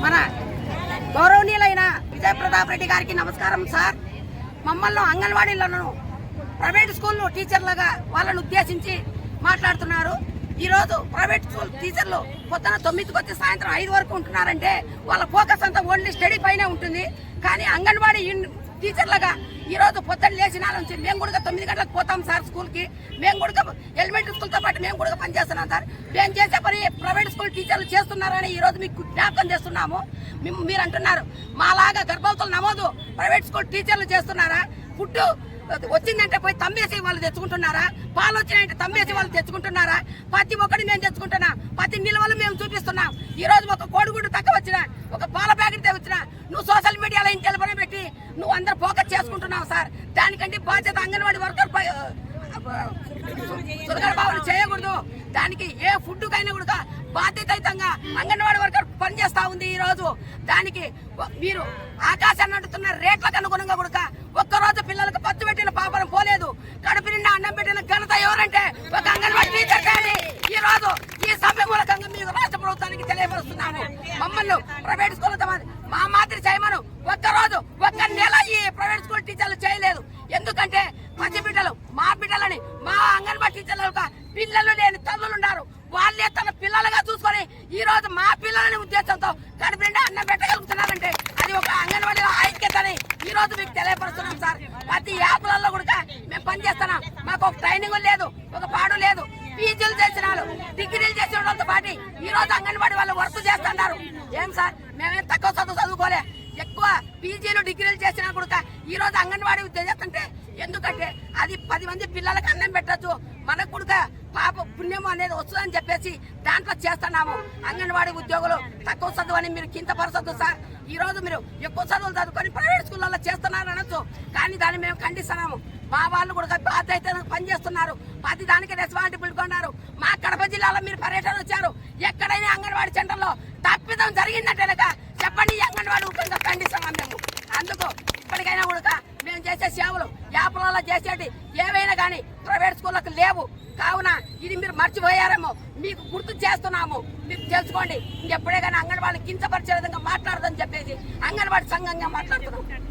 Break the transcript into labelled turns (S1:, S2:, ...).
S1: మన గౌరవనీయులైన విజయ ప్రతాప్ రెడ్డి గారికి నమస్కారం సార్. మమ్మల్ని అంగన్వాడీలను ప్రైవేట్ స్కూల్లో టీచర్లుగా వాళ్ళని ఉద్దేశించి మాట్లాడుతున్నారు. ఈరోజు ప్రైవేట్ స్కూల్ టీచర్లు పొద్దున 9కి వచ్చి సాయంత్రం 5 వరకు ఉంటున్నారంటే వాళ్ళ ఫోకస్ అంతా ఓన్లీ స్టడీ పైనే ఉంటుంది. కానీ అంగన్వాడీ టీచర్లుగా ఈరోజు పొద్దున్న లేచిన నుంచి మేము కూడా 9 గంటలకు పోతాం సార్ స్కూల్కి. మేము కూడా ఎలిమెంటరీ స్కూల్తో పాటు మేము కూడా పనిచేస్తున్నాం సార్. మేము చేసే పని ప్రైవేట్ స్కూల్ టీచర్లు చేస్తున్నారని ఈరోజు మీకు జ్ఞాపకం చేస్తున్నాము. మీరు అంటున్నారు మాలాగా గర్భవతుల నమోదు ప్రైవేట్ స్కూల్ టీచర్లు చేస్తున్నారా? ఫుడ్ వచ్చిందంటే పోయి తమ్మేసి వాళ్ళు తెచ్చుకుంటున్నారా? పాలు వచ్చినాయంటే తమ్మేసి వాళ్ళు తెచ్చుకుంటున్నారా? ప్రతి ఒక్కటి మేము తెచ్చుకుంటున్నాం. ప్రతి నిల్వలు మేము చూపిస్తున్నాం. ఈ రోజు ఒక కోడిగుడ్డు తక్కువ వచ్చినా, ఒక పాల ప్యాకెట్ వచ్చినా నువ్వు సోషల్ మీడియాలో ఇంటి నిలబడి పెట్టి నువ్వు అందరు ఫోకస్ చేసుకుంటున్నావు సార్. దానికంటే బాధ్యత అంగన్వాడీ వర్కర్ సురగడబాబులు చేయకూడదు. దానికి ఏ ఫుడ్ కైనా కూడా బాధ్యతంగా అంగన్వాడీ వర్కర్ పనిచేస్తా ఉంది. ఈ రోజు దానికి మీరు ఆకాశాన్ని నడుతున్న రేట్లకు అనుగుణంగా కూడా ఒక్కరోజు పిల్లలకు పత్తు పెట్టిన పాపం పోలేదు. కడుపు నిండా అన్నం పెట్టిన ఘనత ఎవరంటే ఒక అంగన్వాడీ టీచర్. కానీ ఈ రోజు ఈ సభ్య మూలకంగా మీరు రాష్ట్ర ప్రభుత్వానికి తెలియపరుస్తున్నాము. మమ్మల్ని ప్రైవేట్ స్కూల్ మా మాదిరి చేయమను. ఒక్కరోజు ఒక్క నెల ఈ ప్రైవేట్ స్కూల్ టీచర్లు చేయలేదు. ఎందుకంటే పసి బిడ్డలు మా బిడ్డలని మా అంగన్వాడీ టీచర్లు పిల్లలు లేని తల్లులు ఉన్నారు. వాళ్ళే తన పిల్లలుగా చూసుకొని ఈ రోజు మా పిల్లలని ఉద్దేశంతో కడుపు నిండా అన్నం పెట్టగలుగుతున్నారంటే అది ఒక అంగన్వాడీ ఐక్యతని ఈ రోజు మీకు తెలియపరుస్తున్నాం సార్. ప్రతి యాప్లలో కూడా మేము పనిచేస్తున్నాం. మాకు ఒక ట్రైనింగ్ లేదు, ఒక పాడు లేదు. పీజీలు చేసిన వాళ్ళు, డిగ్రీలు చేసిన వాళ్ళతో పాటు ఈ రోజు అంగన్వాడీ వాళ్ళు వర్క్ చేస్తున్నారు. ఏం సార్ మేమేం తక్కువ చదువుకోలే. ఎక్కువ పీజీలు డిగ్రీలు చేసినా కూడా ఈ రోజు అంగన్వాడీ చేస్తుంటే ఎందుకంటే అది 10 మంది పిల్లలకు అన్నం పెట్టచ్చు, మనకు కూడా పాప పుణ్యం అనేది వస్తుందని చెప్పేసి దాంట్లో చేస్తున్నాము. అంగన్వాడీ ఉద్యోగులు తక్కువ చదువు అని మీరు కిందపరచద్దు సార్. ఈ రోజు మీరు ఎక్కువ చదువులు చదువుకొని ప్రైవేట్ స్కూళ్ళలో చేస్తున్నారు అనొచ్చు, కానీ దాన్ని మేము ఖండిస్తున్నాము. మా వాళ్ళు కూడా బాధ్యత పనిచేస్తున్నారు. ప్రతి దానికి రెస్పాన్సిబిలిటీ ఉన్నారు. మా కడప జిల్లాలో మీరు పర్యటన వచ్చారు. ఎక్కడైనా అంగన్వాడీ సెంటర్లో తప్పిదం జరిగిందంటే చెప్పండి, అంగన్వాడీ ముఖ్యంగా ఖండిస్తున్నాం మేము. అందుకు ఇప్పటికైనా కూడా మేము చేసే సేవలు యాప్లలో చేసేటి ఏవైనా కానీ ప్రైవేట్ స్కూళ్ళకు లేవు. కావున ఇది మీరు మర్చిపోయారేమో, మీకు గుర్తు చేస్తున్నాము. మీరు తెలుసుకోండి. ఇంకెప్పుడే కానీ అంగన్వాడీ కించపరిచే విధంగా మాట్లాడదని చెప్పేసి అంగన్వాడీ సంఘంగా మాట్లాడుతున్నాం.